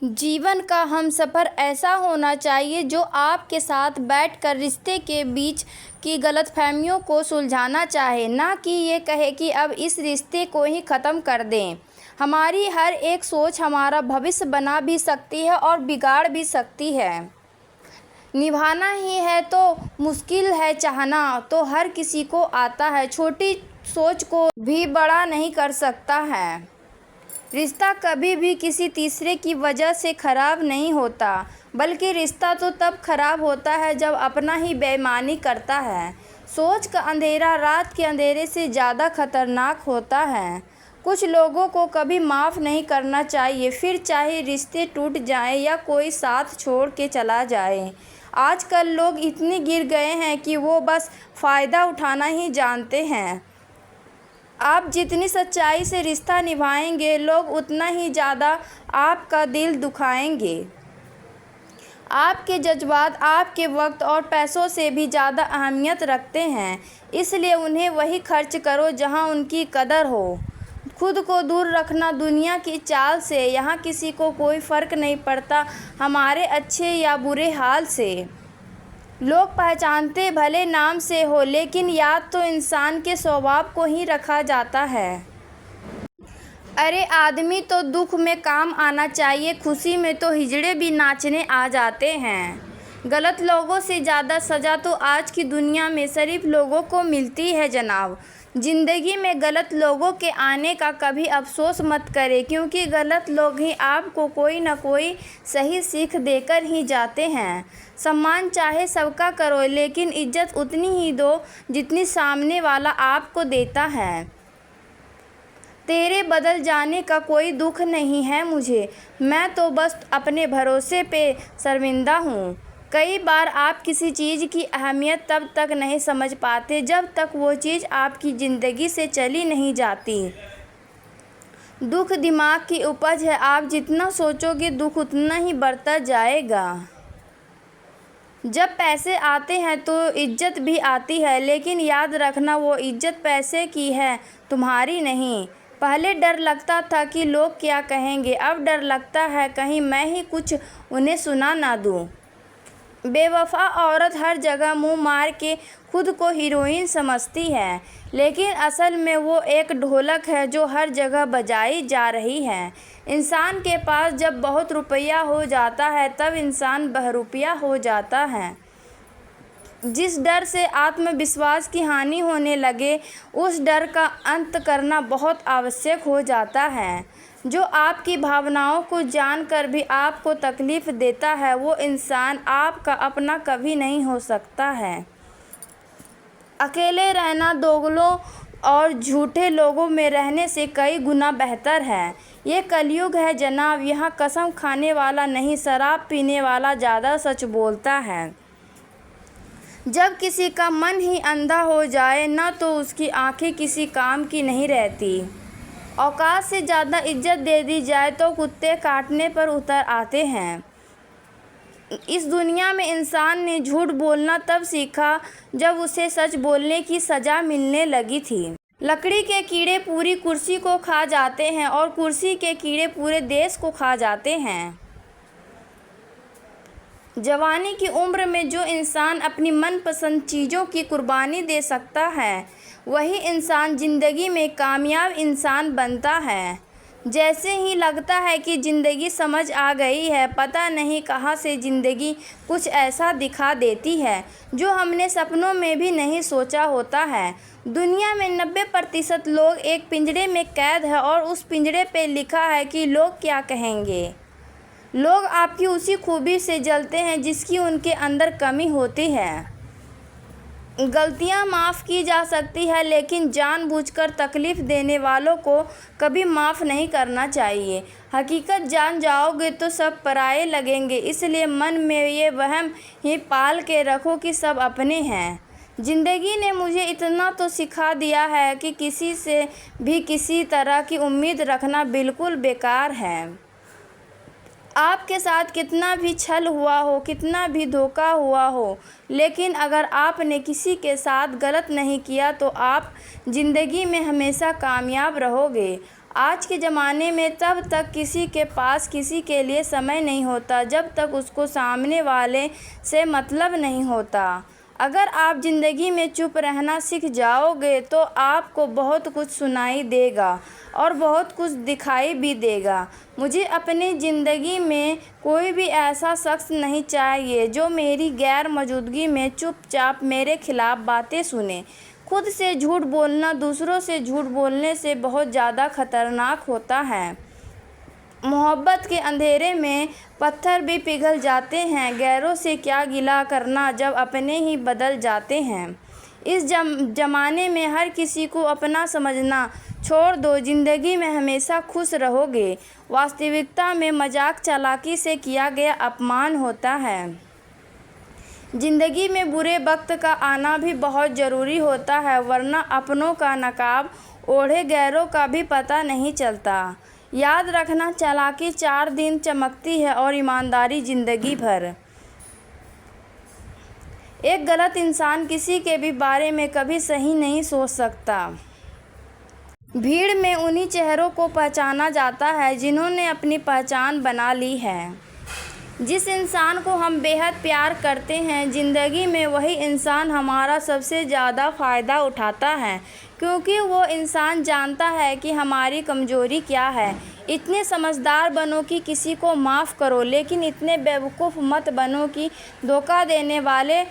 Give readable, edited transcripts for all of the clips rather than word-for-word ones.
जीवन का हमसफ़र ऐसा होना चाहिए जो आपके साथ बैठकर रिश्ते के बीच की गलतफहमियों को सुलझाना चाहे, ना कि ये कहे कि अब इस रिश्ते को ही ख़त्म कर दें। हमारी हर एक सोच हमारा भविष्य बना भी सकती है और बिगाड़ भी सकती है। निभाना ही है तो मुश्किल है, चाहना तो हर किसी को आता है। छोटी सोच को भी बड़ा नहीं कर सकता है। रिश्ता कभी भी किसी तीसरे की वजह से ख़राब नहीं होता, बल्कि रिश्ता तो तब ख़राब होता है जब अपना ही बेईमानी करता है। सोच का अंधेरा रात के अंधेरे से ज़्यादा खतरनाक होता है। कुछ लोगों को कभी माफ़ नहीं करना चाहिए, फिर चाहे रिश्ते टूट जाएं या कोई साथ छोड़ के चला जाए। आजकल लोग इतने गिर गए हैं कि वो बस फ़ायदा उठाना ही जानते हैं। आप जितनी सच्चाई से रिश्ता निभाएंगे, लोग उतना ही ज़्यादा आपका दिल दुखाएंगे। आपके जज्बात आपके वक्त और पैसों से भी ज़्यादा अहमियत रखते हैं, इसलिए उन्हें वही खर्च करो जहां उनकी कदर हो। खुद को दूर रखना दुनिया की चाल से। यहाँ किसी को कोई फ़र्क नहीं पड़ता हमारे अच्छे या बुरे हाल से। लोग पहचानते भले नाम से हो, लेकिन याद तो इंसान के स्वभाव को ही रखा जाता है। अरे आदमी तो दुख में काम आना चाहिए, खुशी में तो हिजड़े भी नाचने आ जाते हैं। गलत लोगों से ज़्यादा सज़ा तो आज की दुनिया में शरीफ लोगों को मिलती है जनाब। ज़िंदगी में गलत लोगों के आने का कभी अफसोस मत करें, क्योंकि गलत लोग ही आपको कोई न कोई सही सीख देकर ही जाते हैं। सम्मान चाहे सबका करो, लेकिन इज्जत उतनी ही दो जितनी सामने वाला आपको देता है। तेरे बदल जाने का कोई दुख नहीं है मुझे, मैं तो बस अपने भरोसे पे शर्मिंदा हूँ। कई बार आप किसी चीज़ की अहमियत तब तक नहीं समझ पाते जब तक वो चीज़ आपकी ज़िंदगी से चली नहीं जाती। दुख दिमाग की उपज है, आप जितना सोचोगे दुख उतना ही बढ़ता जाएगा। जब पैसे आते हैं तो इज्जत भी आती है, लेकिन याद रखना वो इज्जत पैसे की है, तुम्हारी नहीं। पहले डर लगता था कि लोग क्या कहेंगे, अब डर लगता है कहीं मैं ही कुछ उन्हें सुना ना दूँ। बेवफा औरत हर जगह मुंह मार के खुद को हीरोइन समझती है, लेकिन असल में वो एक ढोलक है जो हर जगह बजाई जा रही है। इंसान के पास जब बहुत रुपया हो जाता है तब इंसान बहरूपिया हो जाता है। जिस डर से आत्मविश्वास की हानि होने लगे, उस डर का अंत करना बहुत आवश्यक हो जाता है। जो आपकी भावनाओं को जानकर भी आपको तकलीफ़ देता है, वो इंसान आपका अपना कभी नहीं हो सकता है। अकेले रहना दोगलों और झूठे लोगों में रहने से कई गुना बेहतर है। ये कलयुग है जनाब, यहाँ कसम खाने वाला नहीं, शराब पीने वाला ज़्यादा सच बोलता है। जब किसी का मन ही अंधा हो जाए ना, तो उसकी आंखें किसी काम की नहीं रहती। औकात से ज़्यादा इज्जत दे दी जाए तो कुत्ते काटने पर उतर आते हैं। इस दुनिया में इंसान ने झूठ बोलना तब सीखा जब उसे सच बोलने की सज़ा मिलने लगी थी। लकड़ी के कीड़े पूरी कुर्सी को खा जाते हैं और कुर्सी के कीड़े पूरे देश को खा जाते हैं। जवानी की उम्र में जो इंसान अपनी मनपसंद चीज़ों की कुर्बानी दे सकता है, वही इंसान ज़िंदगी में कामयाब इंसान बनता है। जैसे ही लगता है कि ज़िंदगी समझ आ गई है, पता नहीं कहाँ से ज़िंदगी कुछ ऐसा दिखा देती है जो हमने सपनों में भी नहीं सोचा होता है। दुनिया में 90% लोग एक पिंजरे में कैद है और उस पिंजरे पे लिखा है कि लोग क्या कहेंगे। लोग आपकी उसी खूबी से जलते हैं जिसकी उनके अंदर कमी होती है। गलतियां माफ़ की जा सकती है, लेकिन जानबूझकर तकलीफ़ देने वालों को कभी माफ़ नहीं करना चाहिए। हकीकत जान जाओगे तो सब पराये लगेंगे, इसलिए मन में ये वहम ही पाल के रखो कि सब अपने हैं। ज़िंदगी ने मुझे इतना तो सिखा दिया है कि किसी से भी किसी तरह की उम्मीद रखना बिल्कुल बेकार है। आपके साथ कितना भी छल हुआ हो, कितना भी धोखा हुआ हो, लेकिन अगर आपने किसी के साथ गलत नहीं किया तो आप ज़िंदगी में हमेशा कामयाब रहोगे। आज के ज़माने में तब तक किसी के पास किसी के लिए समय नहीं होता जब तक उसको सामने वाले से मतलब नहीं होता। अगर आप ज़िंदगी में चुप रहना सीख जाओगे तो आपको बहुत कुछ सुनाई देगा और बहुत कुछ दिखाई भी देगा। मुझे अपनी ज़िंदगी में कोई भी ऐसा शख्स नहीं चाहिए जो मेरी गैर मौजूदगी में चुपचाप मेरे खिलाफ़ बातें सुने। खुद से झूठ बोलना दूसरों से झूठ बोलने से बहुत ज़्यादा खतरनाक होता है। मोहब्बत के अंधेरे में पत्थर भी पिघल जाते हैं। गैरों से क्या गिला करना जब अपने ही बदल जाते हैं। इस ज़माने में हर किसी को अपना समझना छोड़ दो, ज़िंदगी में हमेशा खुश रहोगे। वास्तविकता में मजाक चालाकी से किया गया अपमान होता है। ज़िंदगी में बुरे वक्त का आना भी बहुत ज़रूरी होता है, वरना अपनों का नकाब ओढ़े गैरों का भी पता नहीं चलता। याद रखना, चालाकी 4 दिन चमकती है और ईमानदारी ज़िंदगी भर। एक गलत इंसान किसी के भी बारे में कभी सही नहीं सोच सकता। भीड़ में उन्हीं चेहरों को पहचाना जाता है जिन्होंने अपनी पहचान बना ली है। जिस इंसान को हम बेहद प्यार करते हैं, ज़िंदगी में वही इंसान हमारा सबसे ज़्यादा फ़ायदा उठाता है, क्योंकि वो इंसान जानता है कि हमारी कमज़ोरी क्या है। इतने समझदार बनो कि किसी को माफ़ करो, लेकिन इतने बेवकूफ़ मत बनो कि धोखा देने वाले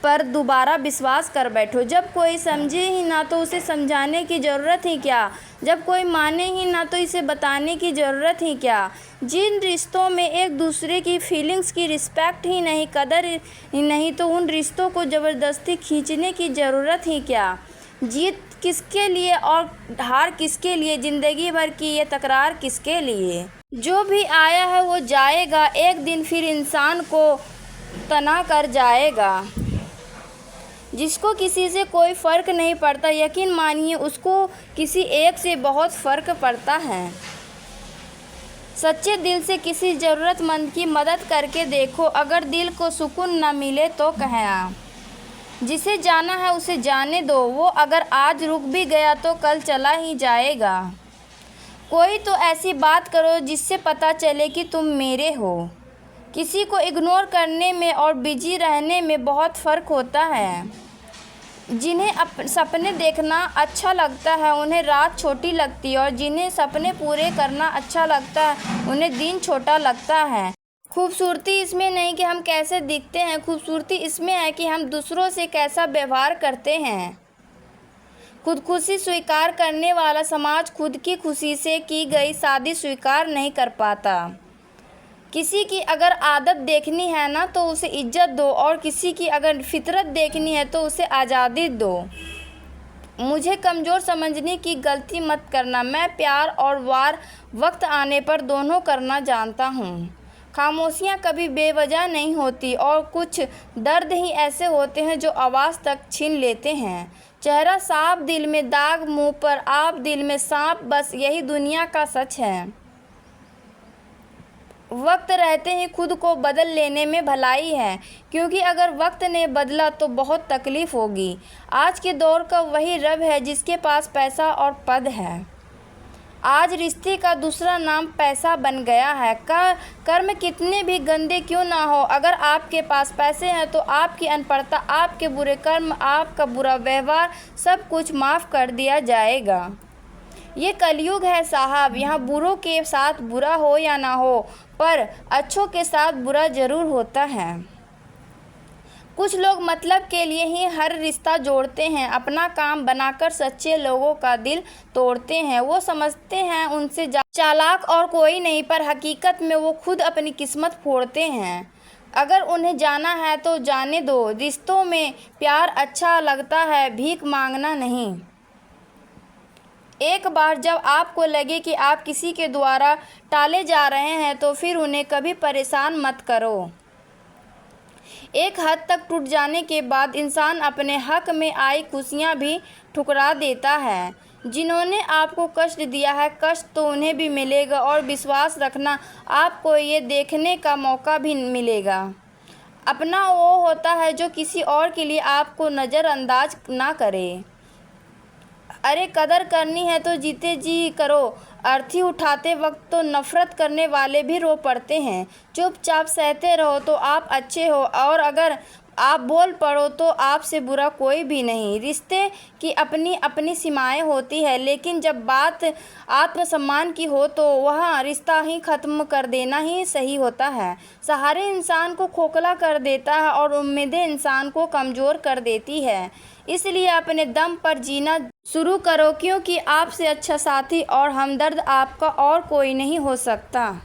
पर दोबारा विश्वास कर बैठो। जब कोई समझे ही ना तो उसे समझाने की ज़रूरत ही क्या, जब कोई माने ही ना तो इसे बताने की ज़रूरत ही क्या। जिन रिश्तों में एक दूसरे की फीलिंग्स की रिस्पेक्ट ही नहीं, कदर ही नहीं, तो उन रिश्तों को ज़बरदस्ती खींचने की ज़रूरत ही क्या। जीत किसके लिए और हार किसके लिए, ज़िंदगी भर की ये तकरार किसके लिए। जो भी आया है वो जाएगा, एक दिन फिर इंसान को तना कर जाएगा। जिसको किसी से कोई फ़र्क नहीं पड़ता, यकीन मानिए उसको किसी एक से बहुत फ़र्क पड़ता है। सच्चे दिल से किसी ज़रूरतमंद की मदद करके देखो, अगर दिल को सुकून न मिले तो कहना। जिसे जाना है उसे जाने दो, वो अगर आज रुक भी गया तो कल चला ही जाएगा। कोई तो ऐसी बात करो जिससे पता चले कि तुम मेरे हो। किसी को इग्नोर करने में और बिजी रहने में बहुत फ़र्क होता है। जिन्हें सपने देखना अच्छा लगता है उन्हें रात छोटी लगती है, और जिन्हें सपने पूरे करना अच्छा लगता है उन्हें दिन छोटा लगता है। खूबसूरती इसमें नहीं कि हम कैसे दिखते हैं, खूबसूरती इसमें है कि हम दूसरों से कैसा व्यवहार करते हैं। खुदकुशी स्वीकार करने वाला समाज खुद की खुशी से की गई शादी स्वीकार नहीं कर पाता। किसी की अगर आदत देखनी है ना तो उसे इज्जत दो, और किसी की अगर फितरत देखनी है तो उसे आज़ादी दो। मुझे कमज़ोर समझने की गलती मत करना। मैं प्यार और वार वक्त आने पर दोनों करना जानता हूँ। खामोशियाँ कभी बेवजह नहीं होती, और कुछ दर्द ही ऐसे होते हैं जो आवाज़ तक छीन लेते हैं। चेहरा साफ, दिल में दाग, मुँह पर आप, दिल में सांप, बस यही दुनिया का सच है। वक्त रहते ही खुद को बदल लेने में भलाई है, क्योंकि अगर वक्त ने बदला तो बहुत तकलीफ़ होगी। आज के दौर का वही रब है जिसके पास पैसा और पद है। आज रिश्ते का दूसरा नाम पैसा बन गया है। कर्म कितने भी गंदे क्यों ना हो, अगर आपके पास पैसे हैं तो आपकी अनपढ़ता, आपके बुरे कर्म, आपका बुरा व्यवहार, सब कुछ माफ़ कर दिया जाएगा। ये कलयुग है साहब, यहाँ बुरों के साथ बुरा हो या ना हो, पर अच्छों के साथ बुरा ज़रूर होता है। कुछ लोग मतलब के लिए ही हर रिश्ता जोड़ते हैं, अपना काम बनाकर सच्चे लोगों का दिल तोड़ते हैं। वो समझते हैं उनसे चालाक और कोई नहीं, पर हकीकत में वो खुद अपनी किस्मत फोड़ते हैं। अगर उन्हें जाना है तो जाने दो। रिश्तों में प्यार अच्छा लगता है, भीख मांगना नहीं। एक बार जब आपको लगे कि आप किसी के द्वारा टाले जा रहे हैं तो फिर उन्हें कभी परेशान मत करो। एक हद तक टूट जाने के बाद इंसान अपने हक में आई खुशियाँ भी ठुकरा देता है। जिन्होंने आपको कष्ट दिया है, कष्ट तो उन्हें भी मिलेगा, और विश्वास रखना आपको ये देखने का मौका भी मिलेगा। अपना वो होता है जो किसी और के लिए आपको नज़रअंदाज ना करे। अरे कदर करनी है तो जीते जी करो। अर्थी उठाते वक्त तो नफरत करने वाले भी रो पड़ते हैं। चुपचाप सहते रहो तो आप अच्छे हो, और अगर आप बोल पड़ो तो आपसे बुरा कोई भी नहीं। रिश्ते की अपनी अपनी सीमाएं होती है, लेकिन जब बात आत्मसम्मान की हो तो वह रिश्ता ही ख़त्म कर देना ही सही होता है। सहारे इंसान को खोखला कर देता है और उम्मीदें इंसान को कमज़ोर कर देती है। इसलिए अपने दम पर जीना शुरू करो, क्योंकि आपसे अच्छा साथी और हमदर्द आपका और कोई नहीं हो सकता।